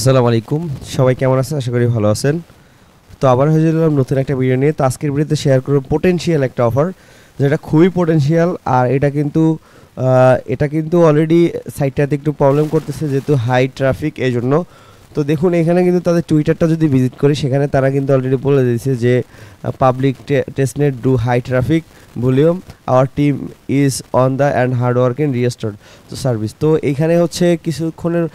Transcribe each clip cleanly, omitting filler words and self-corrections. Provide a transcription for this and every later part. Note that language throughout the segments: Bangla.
আসসালামু আলাইকুম। সবাই কেমন আছেন? আশা করি ভালো আছেন। তো আবার হয়ে গেলাম নতুন একটা ভিডিও নিয়ে। তো আজকের ভিডিওতে শেয়ার করব পোটেনশিয়াল একটা অফার, যেটা খুবই পোটেনশিয়াল। আর এটা কিন্তু অলরেডি সাইটটাতে একটু প্রবলেম করতেছে, যেহেতু হাই ট্রাফিক এই জন্য। তো দেখুন, এখানে কিন্তু তাদের টুইটারটা যদি ভিজিট করি, সেখানে তারা কিন্তু অলরেডি বলে দিয়েছে যে public testnet do high traffic volume, our team is on the and hard work in restore to service. তো এইখানে হচ্ছে কিছুক্ষণের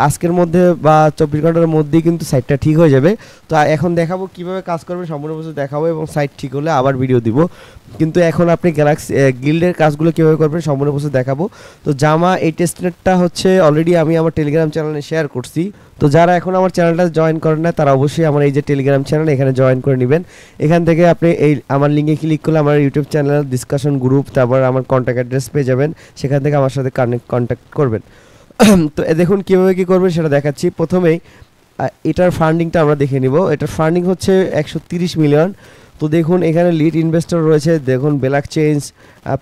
আজকের মধ্যে বা 24 ঘন্টার মধ্যেই কিন্তু সাইটটা ঠিক হয়ে যাবে। তো এখন দেখাবো কিভাবে কাজ করবে, সম্পূর্ণ বছর দেখাবো এবং সাইট ঠিক হলে আবার ভিডিও দিব। কিন্তু এখন আপনি গ্যালাক্সি গিল্ডের কাজগুলো কীভাবে করবেন সম্পূর্ণ বছর দেখাবো। তো জামা এই টেস্টনেটটা হচ্ছে অলরেডি আমি আমার টেলিগ্রাম চ্যানেলে শেয়ার করছি। তো যারা এখন আমার চ্যানেলটা জয়েন করেন না, তারা অবশ্যই আমার এই যে টেলিগ্রাম চ্যানেল, এখানে জয়েন করে নেবেন। এখান থেকে আপনি এই আমার লিঙ্কে ক্লিক করলে আমার ইউটিউব চ্যানেল, ডিসকাশন গ্রুপ, তারপর আমার কন্ট্যাক্ট অ্যাড্রেস পেয়ে যাবেন। সেখান থেকে আমার সাথে কন্ট্যাক্ট করবেন। তো দেখুন কীভাবে কী করবেন সেটা দেখাচ্ছি। প্রথমেই এটার ফান্ডিংটা আমরা দেখে নিব। এটার ফান্ডিং হচ্ছে 130 মিলিয়ন। তো দেখুন এখানে লিড ইনভেস্টর রয়েছে, দেখুন ব্ল্যাক চেঞ্জ,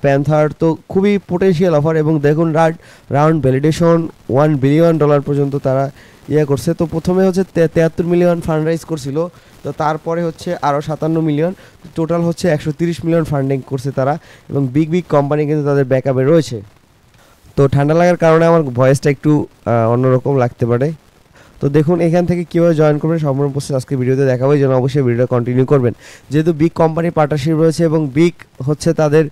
প্যান্থার। তো খুবই পোটেনশিয়াল অফার। এবং দেখুন রাউন্ড ভ্যালিডেশন $1 বিলিয়ন পর্যন্ত তারা করছে। তো প্রথমে হচ্ছে 73 মিলিয়ন ফান্ড রাইজ করছিল, তো তারপরে হচ্ছে আরও 57 মিলিয়ন, টোটাল হচ্ছে 130 মিলিয়ন ফান্ডিং করছে তারা। এবং বিগ কোম্পানি কিন্তু তাদের ব্যাকআপে রয়েছে। তো ঠান্ডা লাগার কারণে আমার ভয়েসটা একটু অন্যরকম লাগতে পারে। তো দেখুন এখান থেকে কীভাবে জয়েন করবেন সম্পূর্ণ প্রসেস আজকে ভিডিওতে দেখাবো, এই জন্য অবশ্যই ভিডিওটা কন্টিনিউ করবেন। যেহেতু বিগ কোম্পানি পার্টনারশিপ রয়েছে এবং বিগ হচ্ছে তাদের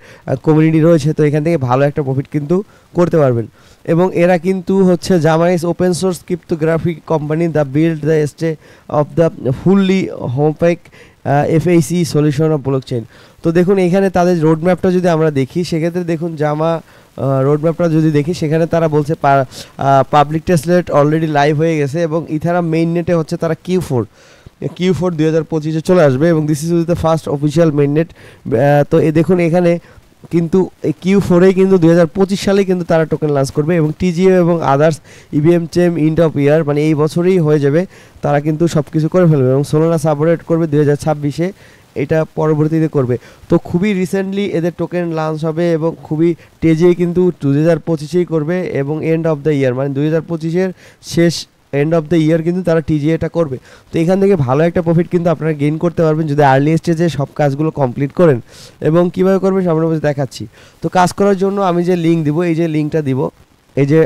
কমিউনিটি রয়েছে, তো এখান থেকে ভালো একটা প্রফিট কিন্তু করতে পারবেন। এবং এরা কিন্তু হচ্ছে জামাইস open source cryptography company, the build the stay of the fully হোমপেক এফএসি সলিউশন অফ ব্লকচেইন। তো দেখুন এখানে তাদের রোডম্যাপটা যদি আমরা দেখি, সেক্ষেত্রে দেখুন জামা রোডম্যাপটা যদি দেখি, সেখানে তারা বলছে পাবলিক টেস্টনেট অলরেডি লাইভ হয়ে গেছে এবং ইথারা মেইন নেটে হচ্ছে তারা Q4 2025-এ চলে আসবে এবং this is the first official main net. তো দেখুন এখানে কিন্তু Q4-এ কিন্তু 2025 সালে কিন্তু তারা টোকেন লঞ্চ করবে এবং টিজিএ এবং আদার্স ইভিএম চেম ইন্ড অফ ইয়ার, মানে এই বছরই হয়ে যাবে। তারা কিন্তু সব কিছু করে ফেলবে এবং সোলানা সাপোর্ট করবে 2026-এ, এটা পরবর্তীতে করবে। তো খুবই রিসেন্টলি এদের টোকেন লঞ্চ হবে এবং খুবই তেজে কিন্তু 2025-এই করবে এবং এন্ড অফ দ্য ইয়ার, মানে 2025-এর শেষ এন্ড অফ দ্য ইয়ার কিন্তু তারা টিজিএটা করবে। তো এখান থেকে ভালো একটা প্রফিট কিন্তু আপনারা গেইন করতে পারবেন যদি আর্লি স্টেজে সব কাজগুলো কমপ্লিট করেন। এবং কীভাবে করবেন সামনে দেখাচ্ছি। তো কাজ করার জন্য আমি যে লিঙ্ক দিব, এই যে লিঙ্কটা দিব, এই যে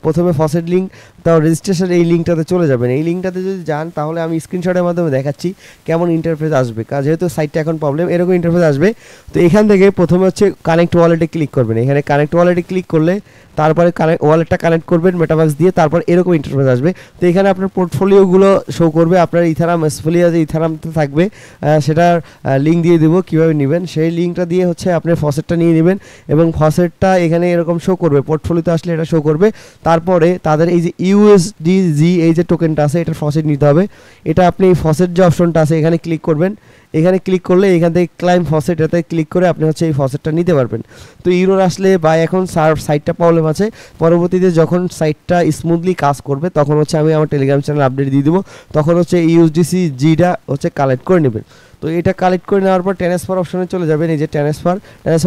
প্রথমে ফসেট লিঙ্ক, তাও রেজিস্ট্রেশন এই লিঙ্কটাতে চলে যাবেন। এই লিঙ্কটাতে যদি যান, তাহলে আমি স্ক্রিনশটের মাধ্যমে দেখাচ্ছি কেমন ইন্টারফেস আসবে। যেহেতু সাইটটা এখন প্রবলেম, এরকম ইন্টারফেস আসবে। তো এখান থেকে প্রথমে হচ্ছে কানেক্ট ওয়ালেটে ক্লিক করবেন। এখানে কানেক্ট ওয়ালেটে ক্লিক করলে তারপরে ওয়ালেটটা কানেক্ট করবেন মেটামাক্স দিয়ে, তারপর এরকম ইন্টারফেস আসবে। তো এখানে আপনার পোর্টফোলিওগুলো শো করবে, আপনার ইথারাম এসফোলিয়া যে ইথারামতে থাকবে সেটার লিঙ্ক দিয়ে দেবো কীভাবে নেবেন। সেই লিঙ্কটা দিয়ে হচ্ছে আপনি ফসেটটা নিয়ে নেবেন এবং ফসেটটা এখানে এরকম শো করবে, পোর্টফোলিওতে আসলে এটা শো করবে। তারপরে তাদের এই যে USDG এই যে টোকেনটা আছে, এটার ফসেট নিতে হবে। এটা আপনি ফসেট যে অপশনটা আছে এখানে ক্লিক করবেন। এখানে ক্লিক করলে এখান থেকে ক্লাইম ফসেট, এটাতে ক্লিক করে আপনি হচ্ছে এই ফসেটটা নিতে পারবেন। তো ইউরোর আসলে বা এখন সাইটটা প্রবলেম আছে, পরবর্তীতে যখন সাইটটা স্মুথলি কাজ করবে তখন হচ্ছে আমি আমার টেলিগ্রাম চ্যানেল আপডেট দিয়ে দেবো, তখন হচ্ছে USDCটা হচ্ছে কালেক্ট করে নেবেন। তো এটা কালেক্ট করে নেওয়ার পর ট্রান্সফার অপশনে চলে যাবেন। এই যে ট্রান্সফার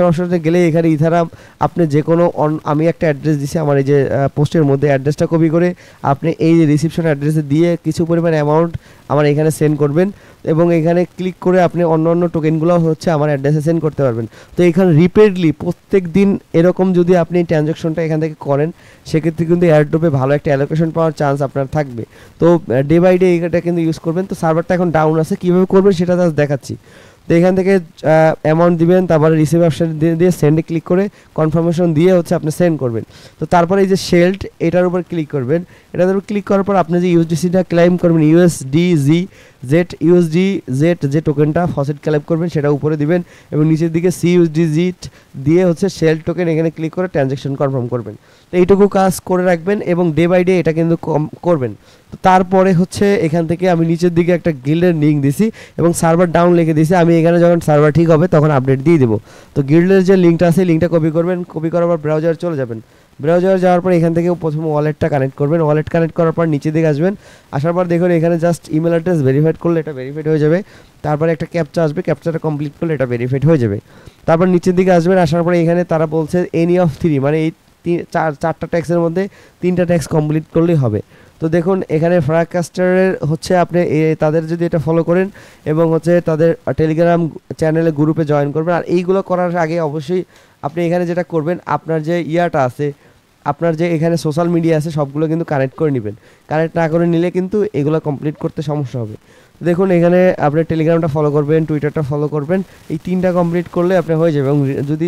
অপশনে গেলে এখানে ইথারাম আপনি যে কোনো আমি একটা অ্যাড্রেস দিছি আমার এই যে পোস্টের মধ্যে, অ্যাড্রেসটা কপি করে আপনি এই যে রিসিপশন অ্যাড্রেসে দিয়ে কিছু পরিমাণ অ্যামাউন্ট আমার এখানে সেন্ড করবেন এবং এখানে ক্লিক করে আপনি অন্য টোকেনগুলো হচ্ছে আমার অ্যাড্রেসে সেন্ড করতে পারবেন। তো এখানে রিপিটেডলি প্রত্যেক দিন এরকম যদি আপনি ট্রানজ্যাকশনটা এখান থেকে করেন, সেক্ষেত্রে কিন্তু এয়ারড্রপে ভালো একটা অ্যালোকেশন পাওয়ার চান্স আপনার থাকবে। তো ডে বাই ডে এটা কিন্তু ইউজ করবেন। তো সার্ভারটা এখন ডাউন আছে, কীভাবে করবেন সেটা জাস্ট দেখাচ্ছি। তো এখান থেকে অ্যামাউন্ট দিবেন, তারপরে রিসিভ অপশন দিয়ে সেন্ডে ক্লিক করে কনফার্মেশন দিয়ে হচ্ছে আপনি সেন্ড করবেন। তো তারপরে এই যে শেল্ড, এটার উপর ক্লিক করবেন। এটার উপর ক্লিক করার পর আপনি যে USDCটা ক্লেম করবেন, USDZ যে টোকেনটা ফসেট ক্লেম করবেন সেটা উপরে দিবেন এবং নিচের দিকে CUSDZ দিয়ে হচ্ছে শেল্ড টোকেন এখানে ক্লিক করে ট্রানজ্যাকশন কনফার্ম করবেন। তো এইটুকু কাজ করে রাখবেন এবং ডে বাই ডে এটা কিন্তু করবেন। তো তারপরে হচ্ছে এখান থেকে আমি নিচের দিকে একটা গিল্ডের লিঙ্ক দিছি এবং সার্ভার ডাউন লিখে দিয়েছি। আমি এখানে যখন সার্ভার ঠিক হবে তখন আপডেট দিয়ে দেবো। তো গিল্ডের যে লিঙ্কটা আছে, লিঙ্কটা কপি করবেন, কপি করার পর ব্রাউজার চলে যাবেন। ব্রাউজার যাওয়ার পর এখান থেকে প্রথমে ওয়ালেটটা কানেক্ট করবেন। ওয়ালেট কানেক্ট করার পর নিচে দিকে আসবেন, আসার পর দেখুন এখানে জাস্ট ইমেল অ্যাড্রেস ভেরিফাইড করলে এটা ভেরিফাইড হয়ে যাবে। তারপরে একটা ক্যাপচা আসবে, ক্যাপচাটা কমপ্লিট করলে এটা ভেরিফাইড হয়ে যাবে। তারপর নিচের দিকে আসবেন, আসার পরে এখানে তারা বলছে এনি অফ 3, মানে এই চারটা ট্যাক্সের মধ্যে 3টা ট্যাক্স কমপ্লিট করলেই হবে। তো দেখুন এখানে ফ্রাগকাস্টারের হচ্ছে আপনি তাদের যদি এটা ফলো করেন এবং হচ্ছে তাদের টেলিগ্রাম চ্যানেলে গ্রুপে জয়েন করবেন। আর এইগুলো করার আগে অবশ্যই আপনি এখানে যেটা করবেন, আপনার যে ইয়াটা আছে, আপনার যে এখানে সোশ্যাল মিডিয়া আছে সবগুলো কিন্তু কানেক্ট করে নেবেন। কানেক্ট না করে নিলে কিন্তু এগুলো কমপ্লিট করতে সমস্যা হবে। দেখুন এখানে আপনি টেলিগ্রামটা ফলো করবেন, টুইটারটা ফলো করবেন, এই 3টা কমপ্লিট করলে আপনি হয়ে যাবে। এবং যদি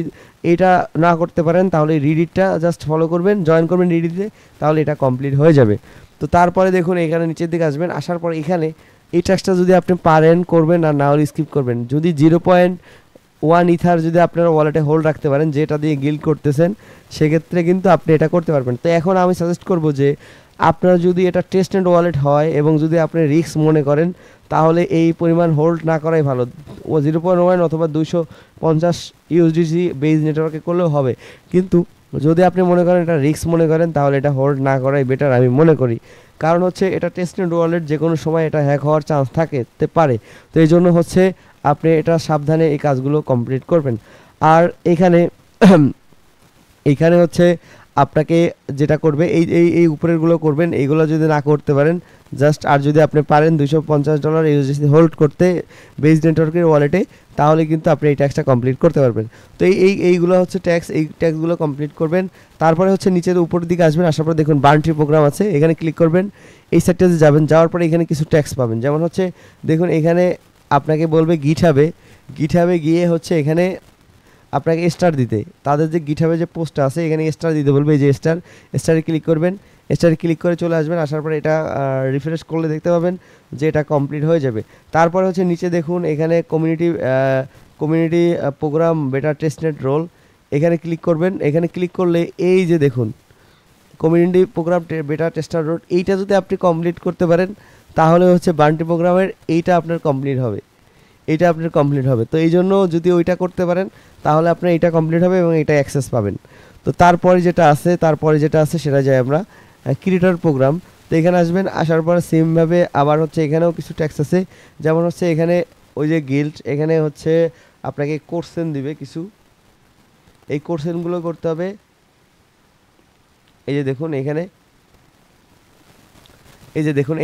এটা না করতে পারেন তাহলে রিডিটটা জাস্ট ফলো করবেন, জয়েন করবেন রিডিটে, তাহলে এটা কমপ্লিট হয়ে যাবে। তো তারপরে দেখুন এখানে নিচের দিকে আসবেন, আসার পর এখানে এই টাস্কটা যদি আপনি পারেন করবেন, আর না হলে স্কিপ করবেন। যদি 0.1 ইথার যদি আপনারা ওয়ালেটে হোল্ড রাখতে পারেন, যেটা দিয়ে গিল্ড করতেছেন, সেক্ষেত্রে কিন্তু আপনি এটা করতে পারবেন। তো এখন আমি সাজেস্ট করব যে আপনার যদি এটা টেস্টনেট ওয়ালেট হয় এবং যদি আপনি রিস্ক মনে করেন, তাহলে এই পরিমাণ হোল্ড না করাই ভালো। 0.1 অথবা 250 ইউএসডিসি বেজ নেটওয়ার্কে করলেও হবে, কিন্তু যদি আপনি মনে করেন এটা রিস্ক মনে করেন, তাহলে এটা হোল্ড না করাই বেটার আমি মনে করি। কারণ হচ্ছে এটা টেস্টনেট ওয়ালেট, যে কোনো সময় এটা হ্যাক হওয়ার চান্স থাকতে পারে। তো এই জন্য হচ্ছে আপনি এটা সাবধানে এই কাজগুলো কমপ্লিট করবেন। আর এইখানে হচ্ছে আপনাকে যেটা করবে এই এই এই উপরেরগুলো করবেন, এইগুলো যদি না করতে পারেন জাস্ট, আর যদি আপনি পারেন $250 ইউএসডিসি হোল্ড করতে বেজ নেটওয়ার্কের ওয়ালেটে, তাহলে কিন্তু আপনি এই ট্যাক্সটা কমপ্লিট করতে পারবেন। তো এইগুলো হচ্ছে ট্যাক্স, এই ট্যাক্সগুলো কমপ্লিট করবেন। তারপরে হচ্ছে নিচের উপরের দিকে আসবেন, আসার পর দেখুন বার্নট্রি প্রোগ্রাম আছে, এখানে ক্লিক করবেন। এই সাইটটাতে যাবেন, যাওয়ার পরে এখানে কিছু ট্যাক্স পাবেন। যেমন হচ্ছে দেখুন এখানে আপনাকে বলবে গিটহাবে গিয়ে হচ্ছে এখানে আপনাকে স্টার দিতে, তাদের যে গিটহাবে যে পোস্টটা আছে এখানে স্টার দিতে বলবে। এই যে স্টারে ক্লিক করবেন, স্টারে ক্লিক করে চলে আসবেন। আসার পরে এটা রিফ্রেশ করলে দেখতে পাবেন যে এটা কমপ্লিট হয়ে যাবে। তারপরে হচ্ছে নিচে দেখুন এখানে কমিউনিটি প্রোগ্রাম বেটা টেস্টনেট রোল, এখানে ক্লিক করবেন। এখানে ক্লিক করলে এই যে দেখুন কমিউনিটি প্রোগ্রাম বেটা টেস্টার রোল, এইটা যদি আপনি কমপ্লিট করতে পারেন, তাহলে হচ্ছে বান্টি প্রোগ্রামের এইটা আপনার কমপ্লিট হবে। তো এই জন্য যদি ওইটা করতে পারেন, তাহলে আপনার এটা কমপ্লিট হবে এবং এটা অ্যাক্সেস পাবেন। তো তারপরে যেটা আছে সেটা যায় আমরা ক্রিয়েটর প্রোগ্রাম। তো এখানে আসবেন, আসার পরে সেমভাবে আবার হচ্ছে এখানেও কিছু ট্যাক্স আছে। যেমন হচ্ছে এখানে ওই যে গিল্ড, এখানে হচ্ছে আপনাকে কোর্সেন দিবে কিছু, এই কোর্সেনগুলো করতে হবে। এই যে দেখুন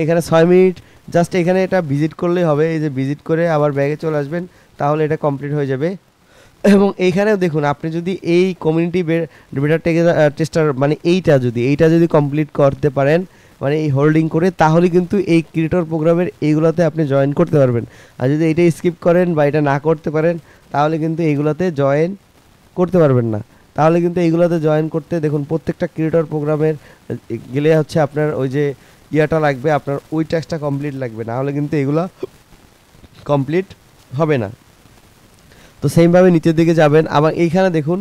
এখানে 6 মিনিট জাস্ট এখানে এটা ভিজিট করলেই হবে। এই যে ভিজিট করে আবার ব্যাগে চলে আসবেন, তাহলে এটা কমপ্লিট হয়ে যাবে। এবং এইখানেও দেখুন আপনি যদি এই কমিউনিটি বেটা টেস্টার মানে এইটা যদি কমপ্লিট করতে পারেন, মানে এই হোল্ডিং করে, তাহলে কিন্তু এই ক্রিয়েটর প্রোগ্রামের এইগুলোতে আপনি জয়েন করতে পারবেন। আর যদি এটা স্কিপ করেন বা এটা না করতে পারেন, তাহলে কিন্তু এইগুলোতে জয়েন করতে পারবেন না। তাহলে কিন্তু এইগুলোতে জয়েন করতে দেখুন প্রত্যেকটা ক্রিয়েটর প্রোগ্রামের গেলে হচ্ছে আপনার ওই যে ইয়াটা লাগবে, আপনার ওই ট্যাক্সটা কমপ্লিট লাগবে, না হলে কিন্তু এগুলো কমপ্লিট হবে না। তো সেমভাবে নিচের দিকে যাবেন, আবার এইখানে দেখুন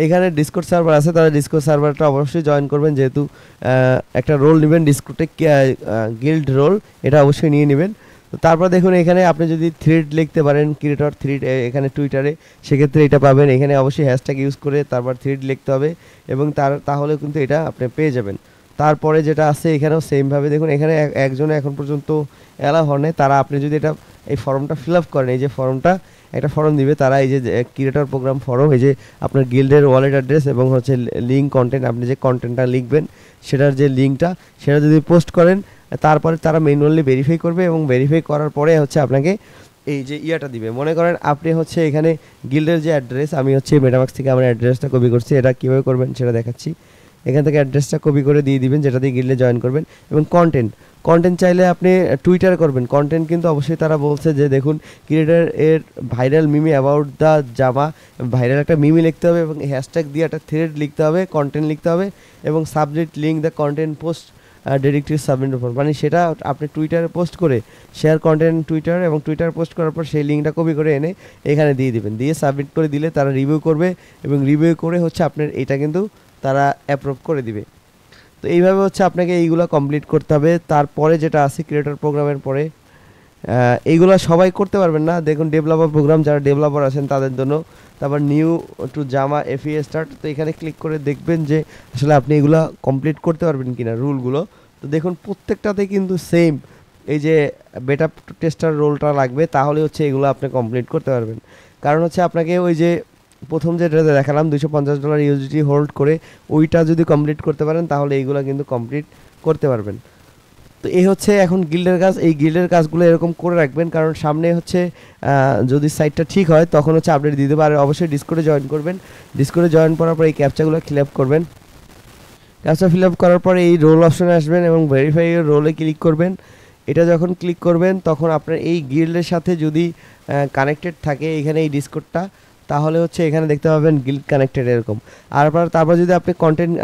এখানে ডিসকর্ড সার্ভার আছে, তাহলে ডিসকর্ড সার্ভারটা অবশ্যই জয়েন করবেন, যেহেতু একটা রোল নেবেন ডিসকর্ডে, গিল্ড রোল, এটা অবশ্যই নিয়ে নেবেন। তো তারপর দেখুন এখানে আপনি যদি থ্রেড লিখতে পারেন, ক্রিয়েটর থ্রেড এখানে টুইটারে, সেক্ষেত্রে এটা পাবেন। এখানে অবশ্যই হ্যাশট্যাগ ইউজ করে তারপর থ্রেড লিখতে হবে এবং তাহলে কিন্তু এটা আপনি পেয়ে যাবেন। তারপরে যেটা আছে এখানেও সেমভাবে দেখুন, এখানে একজনে এখন পর্যন্ত অ্যালাউ হন নাই, তারা আপনি যদি এটা এই ফর্মটা ফিল আপ করেন, এই যে ফর্মটা একটা ফর্ম দিবে তারা, এই যে ক্রিয়েটর প্রোগ্রাম ফর্ম, এই যে আপনার গিল্ডের ওয়ালেট অ্যাড্রেস এবং হচ্ছে লিঙ্ক কন্টেন্ট, আপনি যে কন্টেন্টটা লিখবেন সেটার যে লিঙ্কটা, সেটা যদি পোস্ট করেন, তারপরে তারা ম্যানুয়ালি ভেরিফাই করবে এবং ভেরিফাই করার পরে হচ্ছে আপনাকে এই যে ইয়াটা দিবে। মনে করেন আপনি হচ্ছে এখানে গিল্ডের যে অ্যাড্রেস, আমি হচ্ছে মেটামাক্স থেকে আমার অ্যাড্রেসটা কপি করছি, এটা কীভাবে করবেন সেটা দেখাচ্ছি। এখান থেকে অ্যাড্রেসটা কপি করে দিয়ে দিবেন, যেটা দিয়ে গিল্ডে জয়েন করবেন। এবং কন্টেন্ট চাইলে আপনি টুইটার করবেন। কন্টেন্ট কিন্তু অবশ্যই তারা বলছে যে দেখুন ক্রিয়েটার এর ভাইরাল মিমি অ্যাবাউট দ্য জামা, ভাইরাল একটা মিমি লিখতে হবে এবং হ্যাশট্যাগ দিয়ে একটা থ্রেড লিখতে হবে, কন্টেন্ট লিখতে হবে এবং subject link the content post directly submit উপর, মানে সেটা আপনি টুইটারে পোস্ট করে শেয়ার কন্টেন্ট টুইটার, এবং টুইটার পোস্ট করার পর সেই লিঙ্কটা কপি করে এনে এখানে দিয়ে দিবেন, দিয়ে সাবমিট করে দিলে তারা রিভিউ করবে এবং রিভিউ করে হচ্ছে আপনার এটা কিন্তু তারা অ্যাপ্রুভ করে দিবে। তো এইভাবে হচ্ছে আপনাকে এইগুলো কমপ্লিট করতে হবে। তারপরে যেটা আছে ক্রিয়েটর প্রোগ্রামের পরে, এইগুলো সবাই করতে পারবেন না, দেখুন ডেভেলপার প্রোগ্রাম, যারা ডেভেলপার আছেন তাদের জন্য। তারপর নিউ টু জামা এফইএ স্টার্ট, তো এখানে ক্লিক করে দেখবেন যে আসলে আপনি এগুলো কমপ্লিট করতে পারবেন কিনা রুলগুলো। তো দেখুন প্রত্যেকটাতে কিন্তু সেম এই যে বেটা টেস্টার রোলটা লাগবে, তাহলে হচ্ছে এগুলো আপনি কমপ্লিট করতে পারবেন। কারণ হচ্ছে আপনাকে ওই যে প্রথম যেটা দেখালাম $250 ইউএসডিটি হোল্ড করে, ওইটা যদি কমপ্লিট করতে পারেন তাহলে এইগুলো কিন্তু কমপ্লিট করতে পারবেন। তো এই হচ্ছে এখন গিল্ডের কাজ। এই গিল্ডের কাজগুলো এরকম করে রাখবেন, কারণ সামনে হচ্ছে যদি সাইটটা ঠিক হয় তখন হচ্ছে আপডেট দিয়ে দেবো। আর অবশ্যই ডিসকর্ডে জয়েন করবেন। ডিসকর্ডে জয়েন করার পর এই ক্যাপচাগুলো ফিল আপ করবেন। ক্যাপচা ফিল আপ করার পরে এই রোল অপশনে আসবেন এবং ভেরিফাই রোলে ক্লিক করবেন। এটা যখন ক্লিক করবেন তখন আপনার এই গিল্ডের সাথে যদি কানেক্টেড থাকে এখানে এই ডিসকর্ডটা, তাহলে হচ্ছে এখানে দেখতে পাবেন গিল্ড কানেক্টেড এরকম। আর তারপর যদি আপনি কন্টেন্ট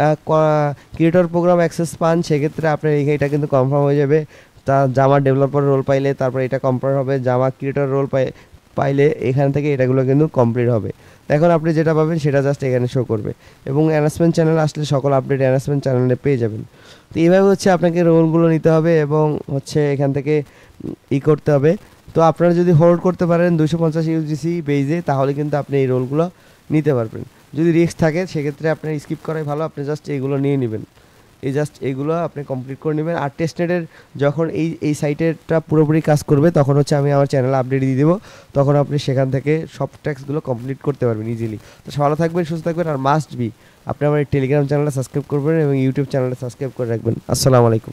ক্রিয়েটর প্রোগ্রাম অ্যাক্সেস পান, সেক্ষেত্রে আপনার এটা কিন্তু কনফার্ম হয়ে যাবে। তা জামা ডেভেলপার রোল পাইলে তারপর এটা কমপ্লিট হবে, জামা ক্রিয়েটর রোল পাইলে এখান থেকে এটাগুলো কিন্তু কমপ্লিট হবে। এখন আপনি যেটা পাবেন সেটা জাস্ট এখানে শো করবে এবং অ্যানাউন্সমেন্ট চ্যানেল আসলে সকল আপডেট অ্যানাউন্সমেন্ট চ্যানেলে পেয়ে যাবেন। তো এইভাবে হচ্ছে আপনাকে রোলগুলো নিতে হবে এবং হচ্ছে এখান থেকে করতে হবে। তো আপনারা যদি হোল্ড করতে পারেন 250 ইউজিসি বেজে, তাহলে কিন্তু আপনি এই রোলগুলো নিতে পারবেন। যদি রিস্ক থাকে সেক্ষেত্রে আপনার স্কিপ করাই ভালো, আপনি জাস্ট এইগুলো নিয়ে নেবেন। এইগুলো আপনি কমপ্লিট করে নেবেন। আর টেস্টনেটের যখন এই সাইটেরটা পুরোপুরি কাজ করবে তখন হচ্ছে আমি আমার চ্যানেলে আপডেট দিয়ে দেবো, তখন আপনি সেখান থেকে সব ট্যাক্সগুলো কমপ্লিট করতে পারবেন ইজিলি। তো ভালো থাকবেন, সুস্থ থাকবেন। আর মাস্ট বি আপনি আমার টেলিগ্রাম চ্যানেলটা সাবস্ক্রাইব করবেন এবং ইউটিউব চ্যানেলটা সাবস্ক্রাইব করে রাখবেন। আসসালামু আলাইকুম।